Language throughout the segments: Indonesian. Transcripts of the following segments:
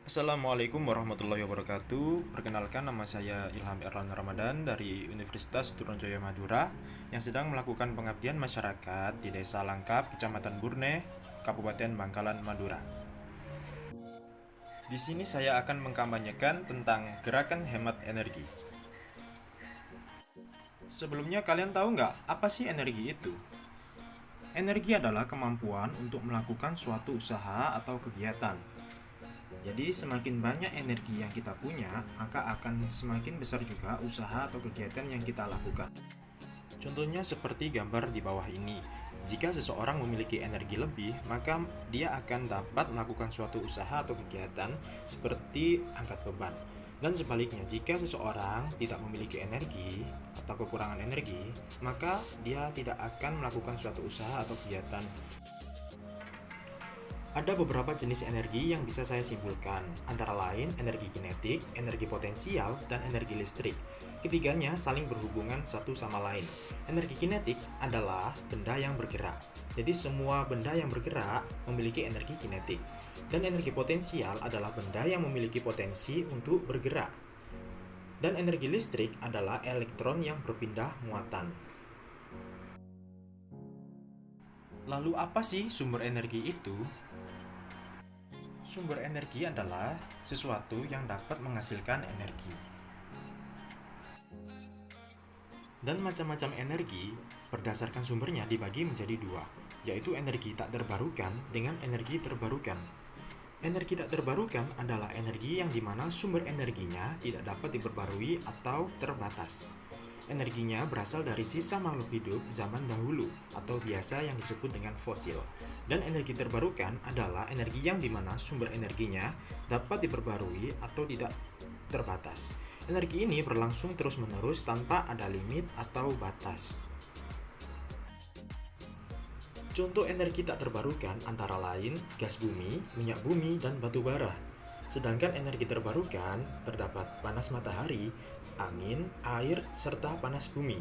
Assalamualaikum warahmatullahi wabarakatuh. Perkenalkan, nama saya Ilham Erlan Ramadan dari Universitas Trunojoyo Madura yang sedang melakukan pengabdian masyarakat di Desa Langkap, Kecamatan Burne, Kabupaten Bangkalan, Madura. Di sini saya akan mengkampanyekan tentang gerakan hemat energi. Sebelumnya kalian tahu nggak apa sih energi itu? Energi adalah kemampuan untuk melakukan suatu usaha atau kegiatan. Jadi semakin banyak energi yang kita punya, maka akan semakin besar juga usaha atau kegiatan yang kita lakukan. Contohnya seperti gambar di bawah ini. Jika seseorang memiliki energi lebih, maka dia akan dapat melakukan suatu usaha atau kegiatan seperti angkat beban. Dan sebaliknya, jika seseorang tidak memiliki energi atau kekurangan energi, maka dia tidak akan melakukan suatu usaha atau kegiatan. Ada beberapa jenis energi yang bisa saya simpulkan, antara lain energi kinetik, energi potensial, dan energi listrik. Ketiganya saling berhubungan satu sama lain. Energi kinetik adalah benda yang bergerak. Jadi semua benda yang bergerak memiliki energi kinetik. Dan energi potensial adalah benda yang memiliki potensi untuk bergerak. Dan energi listrik adalah elektron yang berpindah muatan. Lalu apa sih sumber energi itu? Sumber energi adalah sesuatu yang dapat menghasilkan energi. Dan macam-macam energi berdasarkan sumbernya dibagi menjadi dua, yaitu energi tak terbarukan dengan energi terbarukan. Energi tak terbarukan adalah energi yang dimana sumber energinya tidak dapat diperbarui atau terbatas. Energinya berasal dari sisa makhluk hidup zaman dahulu atau biasa yang disebut dengan fosil. Dan energi terbarukan adalah energi yang dimana sumber energinya dapat diperbarui atau tidak terbatas. Energi ini berlangsung terus-menerus tanpa ada limit atau batas. Contoh energi tak terbarukan antara lain gas bumi, minyak bumi, dan batu bara. Sedangkan energi terbarukan terdapat panas matahari, angin, air, serta panas bumi.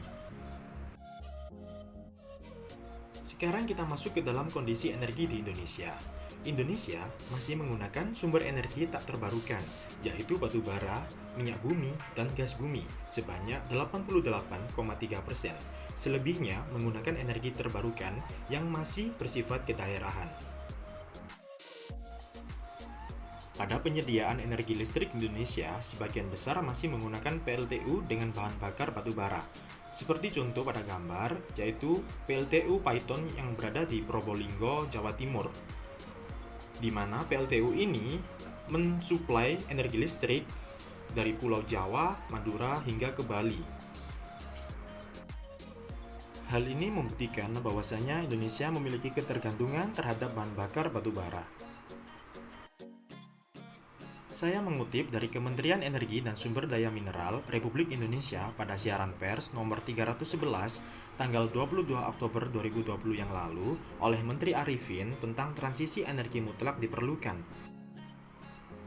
Sekarang kita masuk ke dalam kondisi energi di Indonesia. Indonesia masih menggunakan sumber energi tak terbarukan, yaitu batu bara, minyak bumi, dan gas bumi sebanyak 88,3%. Selebihnya menggunakan energi terbarukan yang masih bersifat kedaerahan. Pada penyediaan energi listrik di Indonesia, sebagian besar masih menggunakan PLTU dengan bahan bakar batu bara. Seperti contoh pada gambar, yaitu PLTU Paiton yang berada di Probolinggo, Jawa Timur. Di mana PLTU ini mensuplai energi listrik dari Pulau Jawa, Madura, hingga ke Bali. Hal ini membuktikan bahwasanya Indonesia memiliki ketergantungan terhadap bahan bakar batu bara. Saya mengutip dari Kementerian Energi dan Sumber Daya Mineral Republik Indonesia pada siaran pers nomor 311 tanggal 22 Oktober 2020 yang lalu oleh Menteri Arifin tentang transisi energi mutlak diperlukan.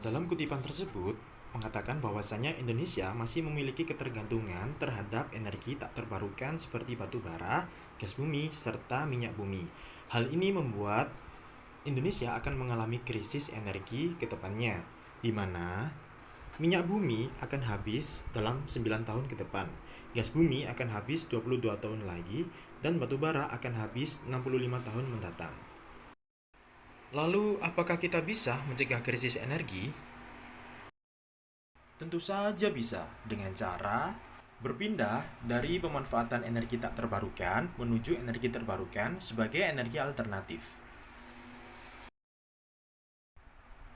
Dalam kutipan tersebut, mengatakan bahwasanya Indonesia masih memiliki ketergantungan terhadap energi tak terbarukan seperti batu bara, gas bumi, serta minyak bumi. Hal ini membuat Indonesia akan mengalami krisis energi ke depannya, di mana minyak bumi akan habis dalam 9 tahun ke depan, gas bumi akan habis 22 tahun lagi, dan batu bara akan habis 65 tahun mendatang. Lalu, apakah kita bisa mencegah krisis energi? Tentu saja bisa, dengan cara berpindah dari pemanfaatan energi tak terbarukan menuju energi terbarukan sebagai energi alternatif.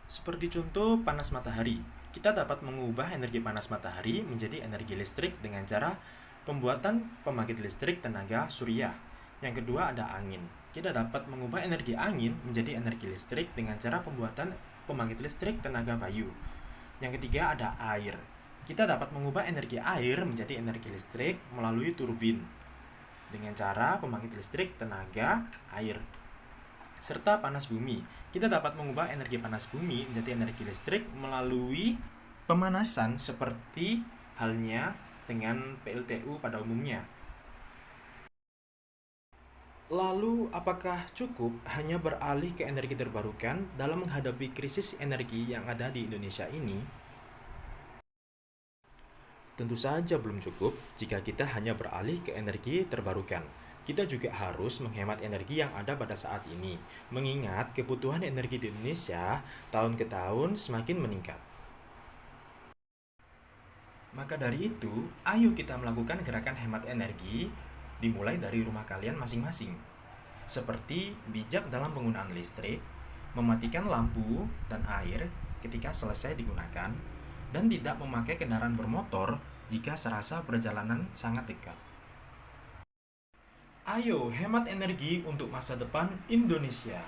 Seperti contoh panas matahari, kita dapat mengubah energi panas matahari menjadi energi listrik dengan cara pembuatan pembangkit listrik tenaga surya. Yang kedua ada angin. Kita dapat mengubah energi angin menjadi energi listrik dengan cara pembuatan pembangkit listrik tenaga bayu. Yang ketiga ada air. Kita dapat mengubah energi air menjadi energi listrik melalui turbin dengan cara pembangkit listrik tenaga air. Serta panas bumi. Kita dapat mengubah energi panas bumi menjadi energi listrik melalui pemanasan seperti halnya dengan PLTU pada umumnya. Lalu, apakah cukup hanya beralih ke energi terbarukan dalam menghadapi krisis energi yang ada di Indonesia ini? Tentu saja belum cukup jika kita hanya beralih ke energi terbarukan. Kita juga harus menghemat energi yang ada pada saat ini, mengingat kebutuhan energi di Indonesia tahun ke tahun semakin meningkat. Maka dari itu, ayo kita melakukan gerakan hemat energi dimulai dari rumah kalian masing-masing. Seperti bijak dalam penggunaan listrik, mematikan lampu dan air ketika selesai digunakan, dan tidak memakai kendaraan bermotor jika serasa perjalanan sangat dekat. Ayo hemat energi untuk masa depan Indonesia.